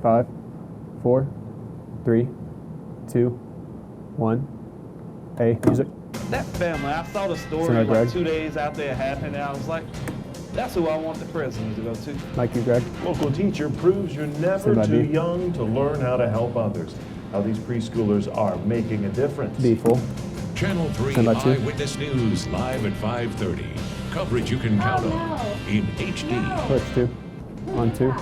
5, 4, 3, 2, 1. Hey, music. That family, I saw the story like 2 days after it happened, and I was like, that's who I want the prisoners to go to. Mike, you, Greg. Local teacher proves you're never too young to learn how to help others. How these preschoolers are making a difference. B full. Channel 3 Eyewitness News live at 5:30. Coverage you can count on in HD. Push 2. On 2.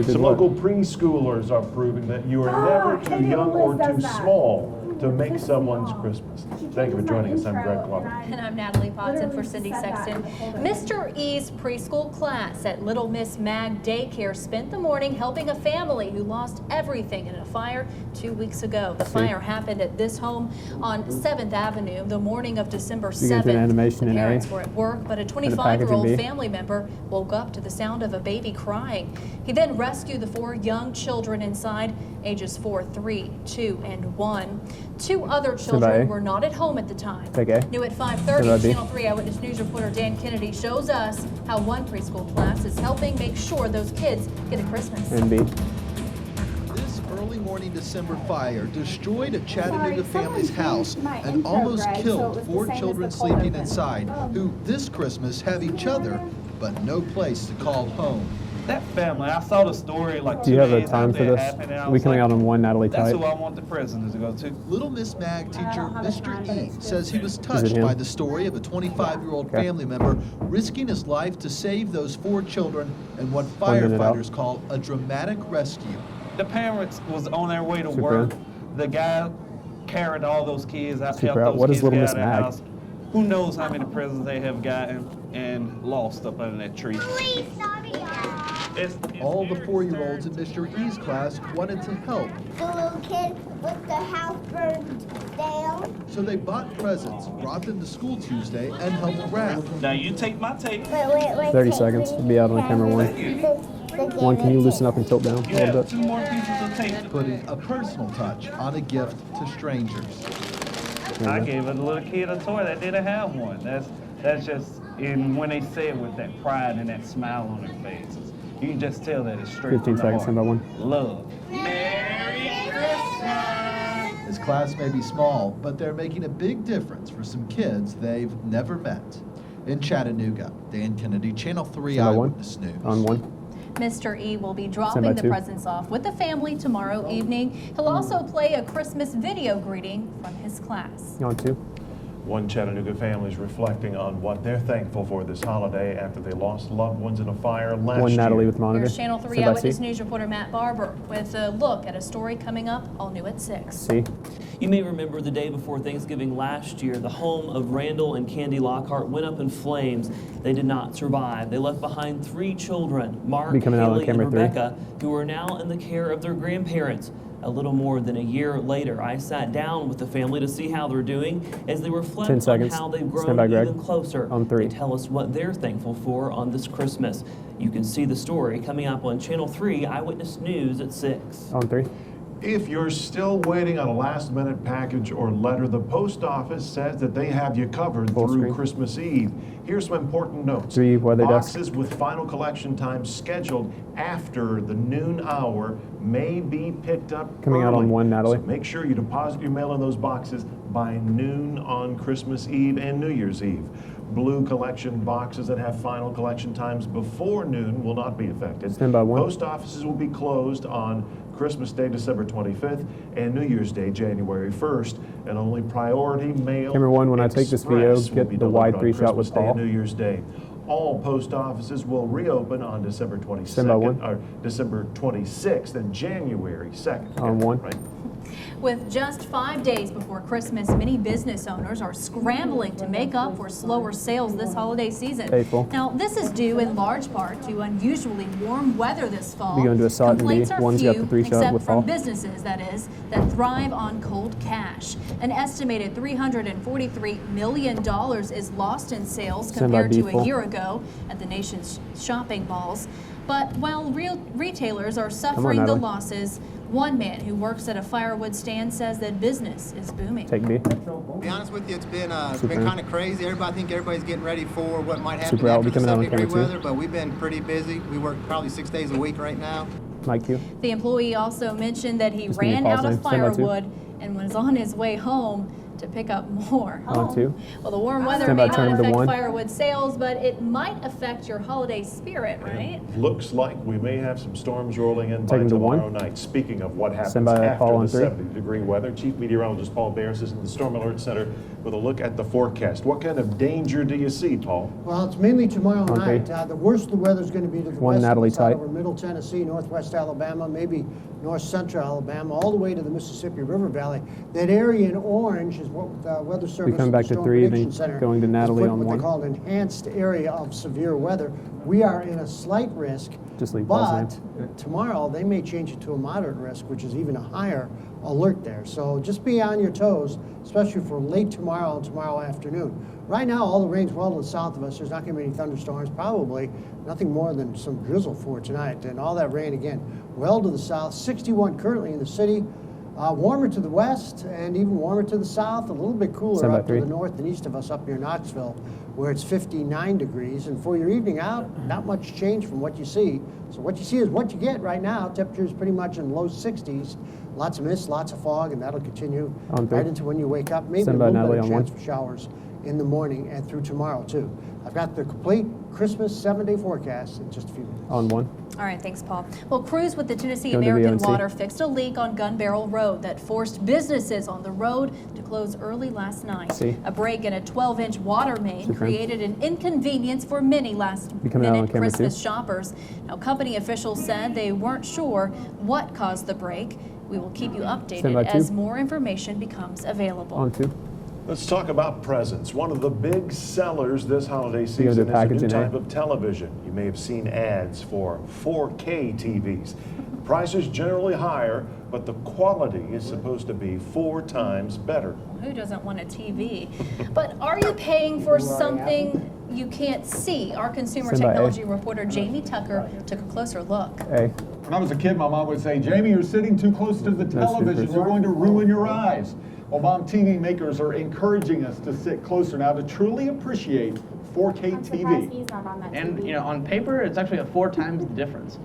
Some local preschoolers are proving that you are never too young or too small to make someone's Christmas. Thank you for joining us. I'm Greg Glover. And I'm Natalie Potson for Cindy Sexton. Mr. E's preschool class at Little Miss Mag Daycare spent the morning helping a family who lost everything in a fire 2 weeks ago. The fire happened at this home on 7th Avenue the morning of December 7th. The parents were at work, but a 25-year-old family member woke up to the sound of a baby crying. He then rescued the 4 young children inside, ages 4, 3, 2, and 1. 2 other children were not at home at the time. New at 5:30, Channel 3 Eyewitness News reporter Dan Kennedy shows us how one preschool class is helping make sure those kids get a Christmas. This early morning December fire destroyed a Chattanooga family's house and almost killed 4 children sleeping inside, who this Christmas have each other, but no place to call home. That family, I saw the story like 2 days after it happened. Do you have a time for this? We coming out on 1, Natalie That's Tite. who I want the prisoners to go to. Little Miss Mag teacher Mr. E says he was touched by the story of a 25-year-old family member risking his life to save those 4 children in what firefighters call a dramatic rescue. The parents was on their way to work. The guy carried all those kids out, helped those what kids is Little get Miss out of the Mag? house. Who knows how many prisoners they have gotten and lost up under that tree. All the 4-year-olds in Mr. E's class wanted to help. The little kid with the house burned down. So they bought presents, brought them to school Tuesday, and helped wrap. Now you take my tape. Wait, 30 seconds to be out on camera 1. 1, can you loosen up and tilt down a little bit? 2 more pieces of tape. Putting a personal touch on a gift to strangers. I gave a little kid a toy that didn't have one. That's just, and when they say it with that pride and that smile on their faces, you can just tell that it's straight 15 from the seconds, heart. 1. Love. Merry Christmas! His class may be small, but they're making a big difference for some kids they've never met. In Chattanooga, Dan Kennedy, Channel 3 Eyewitness News. On 1. Mr. E will be dropping the presents off with the family tomorrow evening. He'll also play a Christmas video greeting from his class. On 2. One Chattanooga family is reflecting on what they're thankful for this holiday after they lost loved ones in a fire last year. 1 Natalie with monitor. Here's Channel 3 Eyewitness News reporter Matt Barber with a look at a story coming up all new at 6. See. You may remember the day before Thanksgiving last year, the home of Randall and Candy Lockhart went up in flames. They did not survive. They left behind 3 children, Mark, Haley, and Rebecca, who are now in the care of their grandparents. A little more than a year later, I sat down with the family to see how they're doing as they reflect on how they've grown even closer. On 3. They tell us what they're thankful for on this Christmas. You can see the story coming up on Channel 3 Eyewitness News at 6. On 3. If you're still waiting on a last-minute package or letter, the post office says that they have you covered through Christmas Eve. Here's some important notes. 3 weather Boxes with final collection time scheduled after the noon hour may be picked up Coming out on 1, Natalie. So make sure you deposit your mail in those boxes by noon on Christmas Eve and New Year's Eve. Blue collection boxes that have final collection times before noon will not be affected. Stand by 1. Post offices will be closed on Christmas Day, December 25th, and New Year's Day, January 1st, and only priority mail. Camera 1, when I take this video, get the wide 3 shot with Paul. New Year's Day. All post offices will reopen on December 22nd, Stand by 1. or December 26th, and January 2nd. On 1. Right. With just 5 days before Christmas, many business owners are scrambling to make up for slower sales this holiday season. Faithful. Now, this is due in large part to unusually warm weather this fall. We're going to do a shot and Complaints are One's few, got the 3 shot except with from Paul. businesses, that is, that thrive on cold cash. An estimated $343 million is lost in sales compared to a year ago at the nation's shopping malls. But while retailers are suffering the losses, one man who works at a firewood stand says that business is booming. Take B. To be honest with you, it's been kind of crazy. I think everybody's getting ready for what might happen Super out. after the Coming out on 70-degree camera 2. weather, but we've been pretty busy. We work probably 6 days a week right now. Mike Q. The employee also mentioned that he Just give me ran Paul's out of name. Stand by 2. firewood and was on his way home to pick up more. On 2. Well, the warm weather Stand may by, not turn to affect 1. firewood sales, but it might affect your holiday spirit, right? Looks like we may have some storms rolling in by Take 'em to 1. tomorrow night. Speaking of what happens Stand by, Paul, after on the 3. 70-degree weather, Chief Meteorologist Paul Bears is in the Storm Alert Center with a look at the forecast. What kind of danger do you see, Paul? Well, it's mainly tomorrow On 3. night. The worst of the weather is going to be to the 1, west Natalie of us, out Tight. over Middle Tennessee, Northwest Alabama, maybe North Central Alabama, all the way to the Mississippi River Valley. That area in orange is what the Weather Service come back to Storm 3, Prediction then Center going to has Natalie put on what 1. they call an enhanced area of severe weather. We are in a slight risk, Just leave Paul's but name. tomorrow they may change it to a moderate risk, which is even a higher alert there. So just be on your toes, especially for late tomorrow and tomorrow afternoon. Right now, all the rain's well to the south of us. There's not going to be any thunderstorms, probably nothing more than some drizzle for tonight. And all that rain, again, well to the south. 61 currently in the city. Warmer to the west and even warmer to the south. A little bit cooler Stand by up to 3. the north and east of us up near Knoxville, where it's 59 degrees. And for your evening out, not much change from what you see. So what you see is what you get right now. Temperatures pretty much in low 60s. Lots of mist, lots of fog, and that'll continue On 3. right into when you wake up. Maybe Stand a by, little bit Natalie, of on chance 1. for showers in the morning and through tomorrow too. I've got the complete Christmas 7-day forecast in just a few minutes. On 1. All right, thanks, Paul. Well, crews with the Tennessee Going to American VOC. Water fixed a leak on Gun Barrel Road that forced businesses on the road to close early last night. See. A break in a 12-inch water main Sit, friend. created an inconvenience for many Be coming out on last-minute camera, Christmas too. shoppers. Now, company officials said they weren't sure what caused the break. We will keep you Stand updated by, 2. as more information becomes available. On 2. Let's talk about presents. One of the big sellers this holiday gonna do season is a package new in A? type of television. You may have seen ads for 4K TVs. Prices generally higher, but the quality is supposed to be 4 times better. Who doesn't want a TV? But are you paying for something you can't see? Our consumer Stand by, A. technology reporter Jamie Tucker took a closer look. A. When I was a kid, my mom would say, Jamie, you're sitting too close to the television. You're going to ruin your eyes. Well, Mom, TV makers are encouraging us to sit closer now to truly appreciate 4K TV. And, on paper, it's actually a 4 times the difference.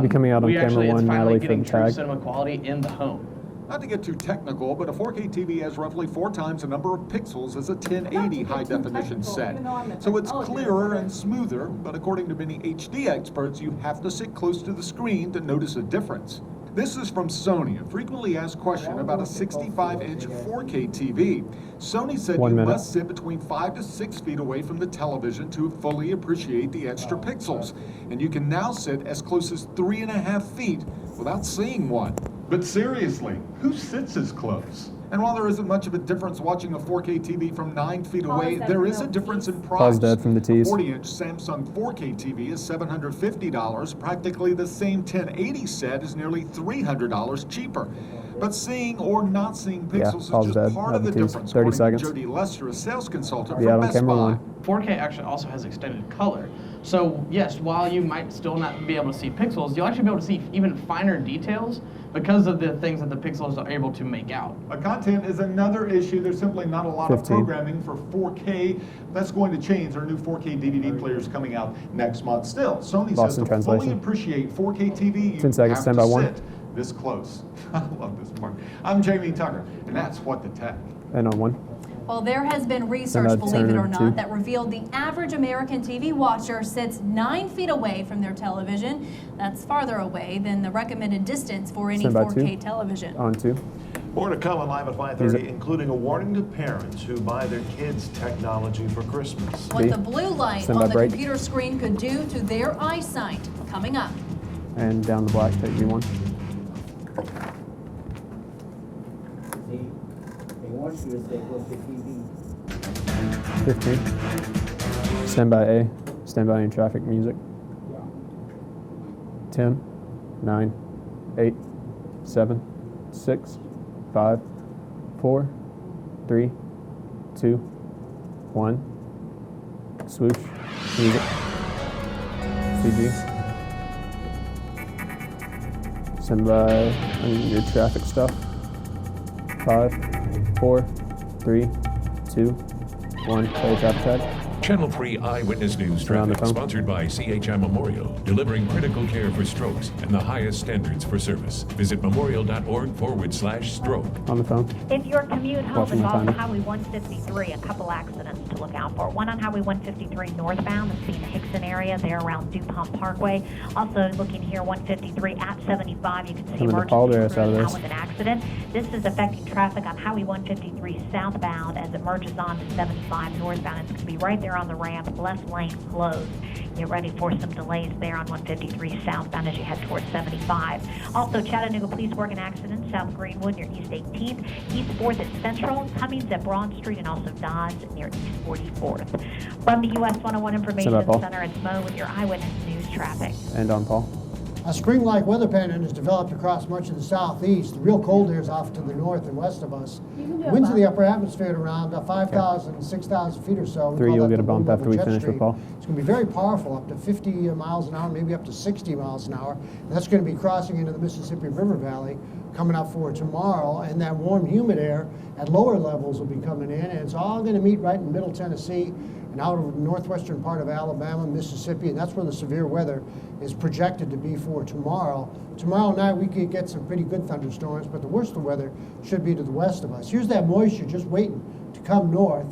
Be coming out on we camera actually, 1, it's finally Natalie, for getting the true tag. cinema quality in the home. Not to get too technical, but a 4K TV has roughly 4 times the number of pixels as a 1080 high-definition set. So it's clearer and smoother, but according to many HD experts, you have to sit close to the screen to notice a difference. This is from Sony, a frequently asked question about a 65-inch 4K TV. Sony said 1 you minute. must sit between 5 to 6 feet away from the television to fully appreciate the extra pixels. And you can now sit as close as 3.5 feet without seeing one. But seriously, who sits as close? And while there isn't much of a difference watching a 4K TV from 9 feet away, there is a difference in price. Paul's dead from the tease. A 40-inch Samsung 4K TV is $750. Practically the same 1080 set is nearly $300 cheaper. But seeing or not seeing Yeah, pixels Paul's is dead. just part of the Have the tease. difference, 30 according seconds. to Jody Lester, a sales consultant Be out from on Best camera Buy. 1. 4K actually also has extended color. So yes, while you might still not be able to see pixels, you'll actually be able to see even finer details because of the things that the pixels are able to make out. Content is another issue. There's simply not a lot of 15. programming for 4K. That's going to change. There are new 4K DVD players coming out next month. Still, Sony Lost says in to fully translation. appreciate 4K TV, you 10 seconds, have stand to by 1. sit this close. I love this part. I'm Jamie Tucker, and that's What the Tech. And on 1. Well, there has been research, Stand by, believe it or turn not, 2. that revealed the average American TV watcher sits 9 feet away from their television. That's farther away than the recommended distance for any Stand by, 4K 2. television. On 2. More to come on Live at 5:30, Music. including a warning to parents who buy their kids technology for Christmas. What B. the blue light Stand on by, the break. computer screen could do to their eyesight. Coming up. And down the black, take V1. They want you to stay close to TV. 15. Stand by A. Stand by any traffic music. 10, 9, 8, 7, 6, 5, 4, 3, 2, 1. Swoosh. Music. CG. Stand by your traffic stuff. 5, 4, 3, 2, 1. Play traffic tag. Channel 3 Eyewitness News Traffic, sponsored by CHI Memorial, delivering critical care for strokes and the highest standards for service. Visit memorial.org/stroke. On the phone. If your commute home Watching the involves timer. Highway 153, a couple accidents to look out for. One on Highway 153 northbound, that's in the Hickson area, there around DuPont Parkway. Also looking here, 153 at 75, you can see I'm gonna emergency apologize out of crews out this. with an accident. This is affecting traffic on Highway 153 southbound as it merges on to 75 northbound. It's going to be right there on the ramp, left lane closed. Get ready for some delays there on 153 southbound as you head towards 75. Also, Chattanooga police work an accident, South Greenwood near East 18th, East 4th at Central, Cummings at Broad Street, and also Dodge near East 44th. From the US 101 Information Paul. Center, it's Mo with your Eyewitness News traffic. And on Paul. A spring-like weather pattern has developed across much of the southeast. The real cold air is off to the north and west of us. Winds in the upper atmosphere at around 5,000, 6,000 feet or so. We 3, call you'll that get a the bump low-level after we jet finish with stream. Paul. It's going to be very powerful, up to 50 miles an hour, maybe up to 60 miles an hour. And that's going to be crossing into the Mississippi River Valley coming up for tomorrow. And that warm, humid air at lower levels will be coming in. And it's all going to meet right in middle Tennessee and out of the northwestern part of Alabama, Mississippi, and that's where the severe weather is projected to be for tomorrow. Tomorrow night we could get some pretty good thunderstorms, but the worst of the weather should be to the west of us. Here's that moisture just waiting to come north.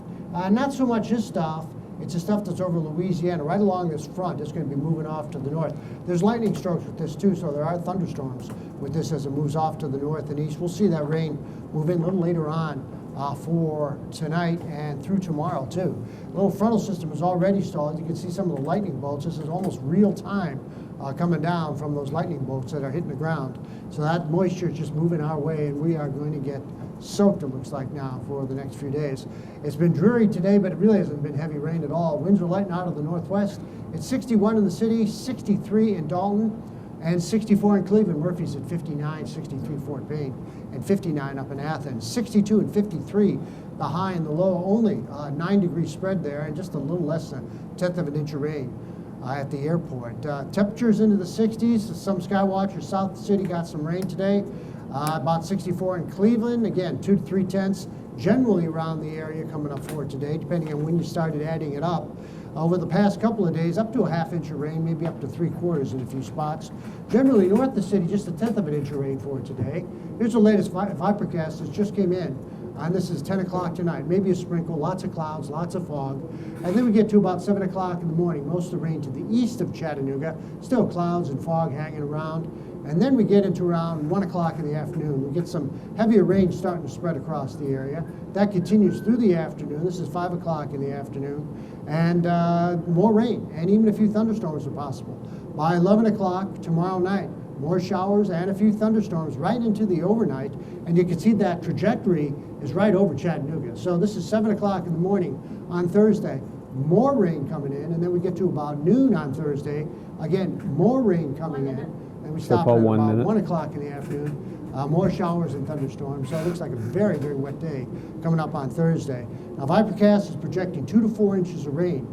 Not so much this stuff, it's the stuff that's over Louisiana, right along this front. It's going to be moving off to the north. There's lightning strokes with this too, so there are thunderstorms with this as it moves off to the north and east. We'll see that rain move in a little later on for tonight and through tomorrow too. A little frontal system is already stalled. You can see some of the lightning bolts. This is almost real time coming down from those lightning bolts that are hitting the ground. So that moisture is just moving our way, and we are going to get soaked, it looks like now, for the next few days. It's been dreary today, but it really hasn't been heavy rain at all. Winds are lighting out of the northwest. It's 61 in the city, 63 in Dalton, and 64 in Cleveland. Murphy's at 59, 63 Fort Payne, and 59 up in Athens. 62 and 53, the high and the low, only 9-degree spread there, and just a little less than a tenth of an inch of rain at the airport. Temperatures into the 60s. Some sky watchers south of the city got some rain today. About 64 in Cleveland. Again, 2 to 3 tenths generally around the area coming up for today, depending on when you started adding it up. Over the past couple of days, up to a ½ inch of rain, maybe up to 3/4 in a few spots. Generally north of the city, just a tenth of an inch of rain for today. Here's the latest Vipercast that just came in. And this is 10 o'clock tonight. Maybe a sprinkle, lots of clouds, lots of fog. And then we get to about 7 o'clock in the morning, most of the rain to the east of Chattanooga. Still clouds and fog hanging around. And then we get into around 1 o'clock in the afternoon. We get some heavier rain starting to spread across the area. That continues through the afternoon. This is 5 o'clock in the afternoon. And more rain, and even a few thunderstorms are possible. By 11 o'clock tomorrow night, more showers and a few thunderstorms right into the overnight. And you can see that trajectory is right over Chattanooga. So this is 7 o'clock in the morning on Thursday. More rain coming in, and then we get to about noon on Thursday. Again, more rain coming in. And we stop at about 1 o'clock in the afternoon. More showers and thunderstorms. So it looks like a very, very wet day coming up on Thursday. Now, Vipercast is projecting 2 to 4 inches of rain.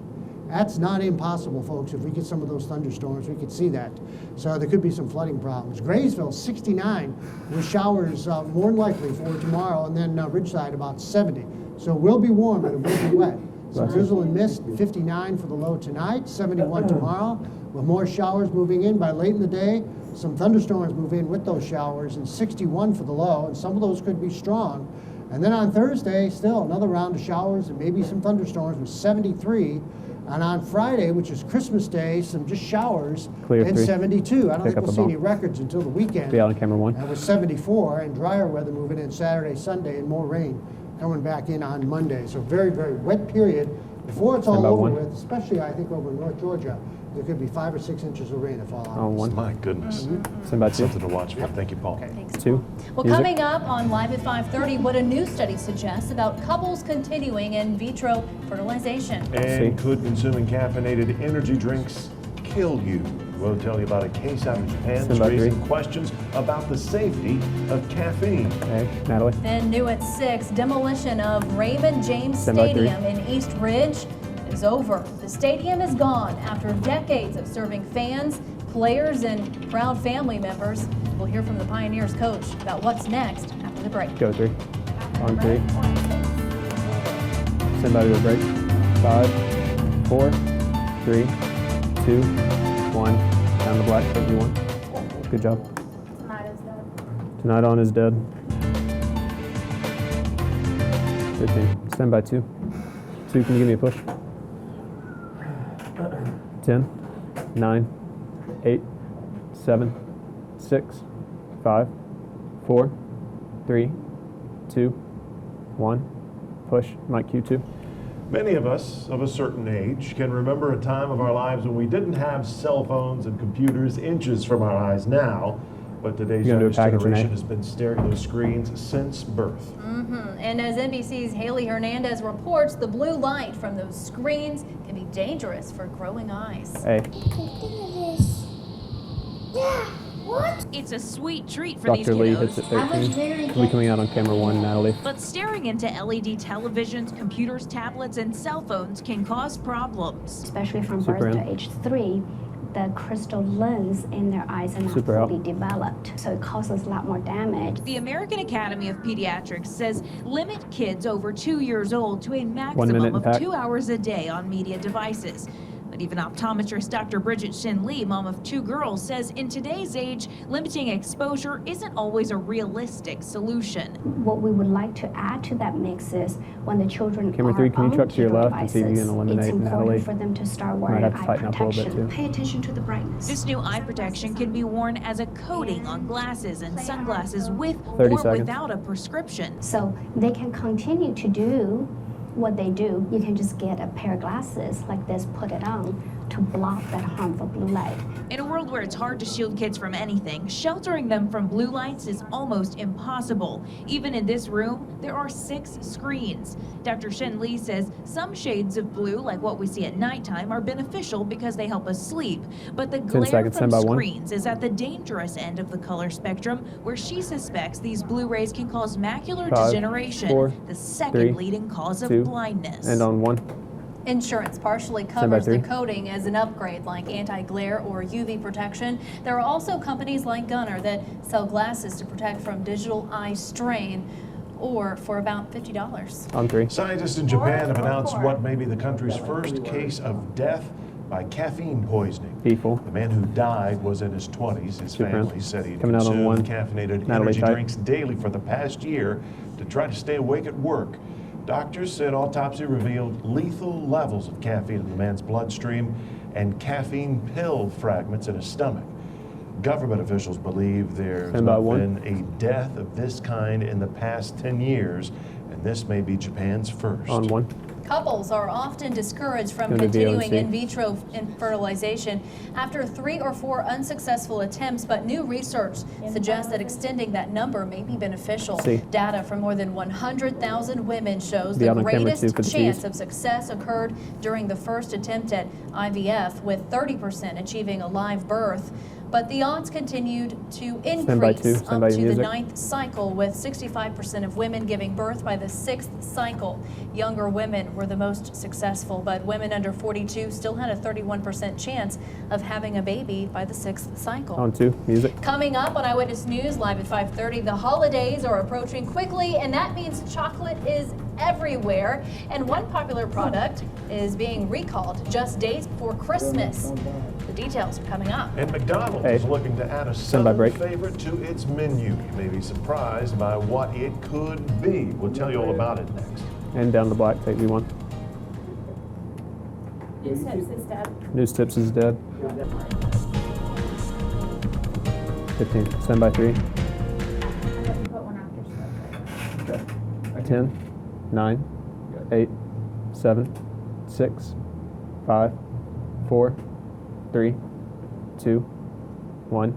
That's not impossible, folks. If we get some of those thunderstorms, we could see that. So there could be some flooding problems. Graysville, 69 with showers more than likely for tomorrow, and then Ridgeside about 70. So it will be warm, but it will be wet. Some drizzle and mist, 59 for the low tonight, 71 tomorrow, with more showers moving in by late in the day. Some thunderstorms move in with those showers, and 61 for the low, and some of those could be strong. And then on Thursday, still another round of showers and maybe some thunderstorms with 73. And on Friday, which is Christmas Day, some just showers and 72. I don't think we'll see any records until the weekend. Be out on camera 1. And with 74 and drier weather moving in Saturday, Sunday, and more rain coming back in on Monday. So very, very wet period before it's all over with, especially I think over North Georgia. There could be 5 or 6 inches of rain to fall out. Oh, 1. My goodness. Something to watch for. Thank you, Paul. Okay. Thanks. 2. Well, coming up on Live at 5:30, what a new study suggests about couples continuing in vitro fertilization. And could consuming caffeinated energy drinks kill you? We'll tell you about a case out of Japan that's raising questions about the safety of caffeine. Hey, Natalie. Then new at 6, demolition of Raymond James Stadium in East Ridge is over. The stadium is gone after decades of serving fans, players, and proud family members. We'll hear from the Pioneers coach about what's next after the break. Go 3. On 3. Stand by to a break. 5, 4, 3, 2, 1. Down the black, take me 1. Good job. Tonight on is dead. 15. Stand by 2. 2, can you give me a push? 10, 9, 8, 7, 6, 5, 4, 3, 2, 1. Push. Mike Q2. Many of us of a certain age can remember a time of our lives when we didn't have cell phones and computers inches from our eyes now, but today's youngest generation has been staring at those screens since birth. And as NBC's Haley Hernandez reports, the blue light from those screens can be dangerous for growing eyes. Hey. What? It's a sweet treat for Dr. Lee these kiddos. hits at 13. Will be coming out on camera 1, Natalie. But staring into LED televisions, computers, tablets, and cell phones can cause problems. Especially from birth to age 3, the crystal lens in their eyes are not fully developed, so it causes a lot more damage. The American Academy of Pediatrics says limit kids over 2 years old to a maximum of 2 hours a day on media devices. But even optometrist Dr. Bridget Shin Lee, mom of 2 girls, says in today's age, limiting exposure isn't always a realistic solution. What we would like to add to that mix is when the children Camera 3, can you truck to your left and see if you can eliminate it's important Natalie? for them to start wearing Might have to eye tighten up a little bit protection. too. Pay attention to the brightness. This new eye protection can be worn as a coating on glasses and sunglasses with 30 or seconds. without a prescription. So they can continue to do what they do. You can just get a pair of glasses like this, put it on to block that harmful blue light. In a world where it's hard to shield kids from anything, sheltering them from blue lights is almost impossible. Even in this room, there are 6 screens. Dr. Shin Lee says some shades of blue, like what we see at nighttime, are beneficial because they help us sleep. But the glare from screens is at the dangerous end of the color spectrum, where she suspects these blue rays can cause macular 5, degeneration, 4, the second 3, leading cause 2, of blindness. And on 1. Insurance partially covers the coating as an upgrade like anti-glare or UV protection. There are also companies like Gunnar that sell glasses to protect from digital eye strain, or for about $50. On 3. Scientists in Japan have announced what may be the country's first case of death by caffeine poisoning. People. The man who died was in his 20s. His family said he Coming out on 1. caffeinated Natalie energy tight. drinks daily for the past year to try to stay awake at work. Doctors said autopsy revealed lethal levels of caffeine in the man's bloodstream and caffeine pill fragments in his stomach. Government officials believe there's not been a death of this kind in the past 10 years, and this may be Japan's first. On 1. Couples are often discouraged from Gonna be continuing OC. in vitro fertilization after 3 or 4 unsuccessful attempts, but new research suggests that extending that number may be beneficial. C. Data from more than 100,000 women shows Be the out on camera greatest 2 for the chance Cs. of success occurred during the first attempt at IVF, with 30% achieving a live birth. But the odds continued to increase up to the 9th cycle, with 65% of women giving birth by the 6th cycle. Younger women were the most successful, but women under 42 still had a 31% chance of having a baby by the 6th cycle. On 2. Music. Coming up on Eyewitness News, live at 5:30, the holidays are approaching quickly, and that means chocolate is everywhere. And one popular product is being recalled just days before Christmas. The details are coming up. And McDonald's is looking to add a southern favorite to its menu. You may be surprised by what it could be. We'll tell you all about it next. And down the black, take V1. News Tips is dead. News Tips is dead. 15. Stand by 3. Put one after stuff. Okay. 10, 9, 8, 7, 6, 5, 4, 3, 2, 1.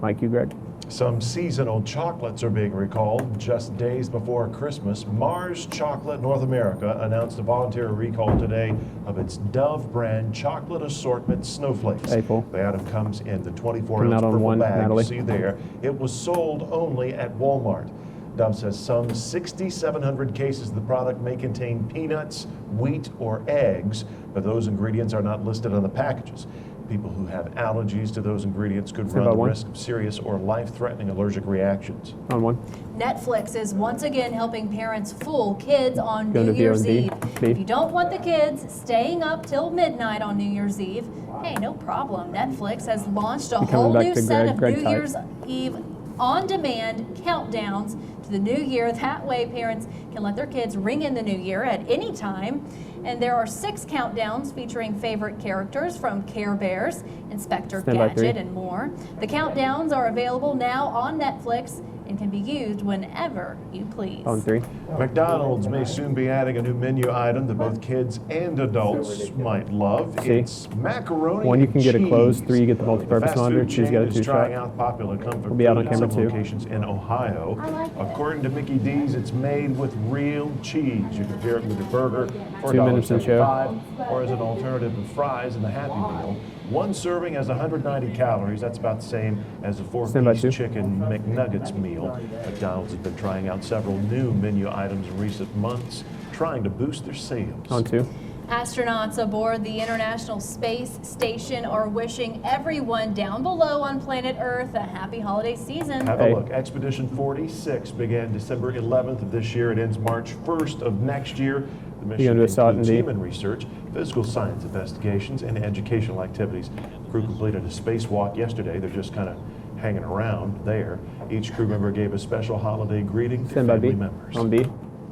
Mike, you, Greg. Some seasonal chocolates are being recalled just days before Christmas. Mars Chocolate North America announced a voluntary recall today of its Dove brand chocolate assortment snowflakes. April. The item comes in the 24-ounce Coming out on purple 1, bag Natalie. you see there. It was sold only at Walmart. Dove says some 6,700 cases of the product may contain peanuts, wheat, or eggs, but those ingredients are not listed on the packages. People who have allergies to those ingredients could Stand run by the one. risk of serious or life-threatening allergic reactions. On one. Netflix is once again helping parents fool kids on Go New to Year's VOD. Eve. B. If you don't want the kids staying up till midnight on New Year's Eve, hey, no problem. Netflix has launched a You're coming whole back new to set of Greg New type. Year's Eve on-demand countdowns to the new year. That way parents can let their kids ring in the new year at any time. And there are 6 countdowns featuring favorite characters from Care Bears, Inspector Stand by 3. Gadget, and more. The countdowns are available now on Netflix and can be used whenever you please. On 3. McDonald's may soon be adding a new menu item that both kids and adults might love. C. It's macaroni 1, you can get it and closed. cheese. 3, you get the The multi-purpose fast monitor. food 2's got a chain is trying 2-shot. out popular comfort We'll be out on food in camera some 2. locations in Ohio. According to Mickey D's, it's made with real cheese. You can pair it with a burger for 2 minutes in show. $1.75 or as an alternative to fries in the Happy Meal. One serving has 190 calories. That's about the same as a Stand by 2. 4-piece chicken McNuggets meal. McDonald's has been trying out several new menu items in recent months, trying to boost their sales. On 2. Astronauts aboard the International Space Station are wishing everyone down below on planet Earth a happy holiday season. Have a look. Expedition 46 began December 11th of this year. It ends March 1st of next year. The mission You're gonna do a SOT and includes D. human research, physical science investigations, and educational activities. The crew completed a spacewalk yesterday. They're just kind of hanging around there. Each crew member gave a special holiday greeting to Stand by family B. members. On B.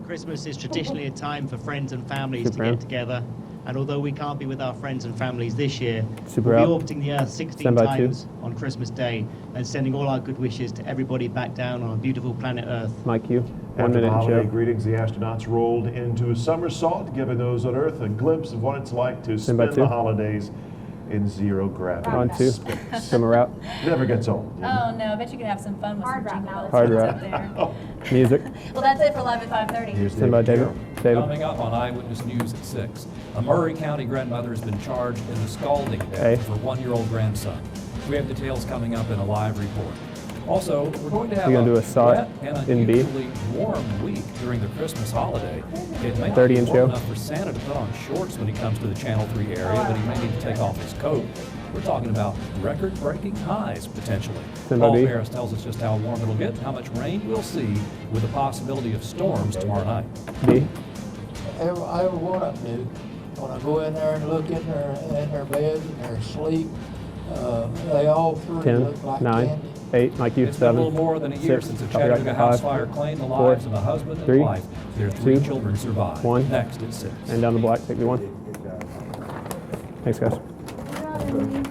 Christmas is traditionally a time for friends and families Super to out. get together. And although we can't be with our friends and families this year, Super we'll out. be orbiting the Earth 16 Stand by 2. times on Christmas Day and sending all our good wishes to everybody back down on our beautiful planet Earth. Mike Q. 1 After minute the in holiday show. greetings, the astronauts rolled into a somersault, giving those on Earth a glimpse of what it's like to Stand by spend 2. the holidays in zero gravity. On 2. space. Swimmer out. Never gets old. Oh no, I bet you could have some fun with some jingle bells Hard up route. there. Music. Well, that's it for Live at 5:30. Here's Stand by David. David. Coming up on Eyewitness News at 6, a Murray County grandmother has been charged in the scalding death Hey. of her 1-year-old grandson. We have details coming up in a live report. Also, we're going to have You're gonna do a SOT wet and in B. unusually warm week during the Christmas holiday. It may not 30 be in warm show. enough for Santa to put on shorts when he comes to the Channel 3 area, but he may need to take off his coat. We're talking about record-breaking highs, potentially. Stand by Paul B. Ferris tells us just how warm it'll get and how much rain we'll see with the possibility of storms tomorrow night. B. I one of them do. When I go in there and look in their bed and their sleep, they all three 10, look like 9, candy. 8, Mike Q. It's been a 7, little more than a year 6, since a copyright Chattanooga house 5, fire claimed the 4, lives of a husband and 3, wife. Their 3 2, children survived. 1. Next at 6. And down the black, take me 1. Thanks, guys. Good job, Emily.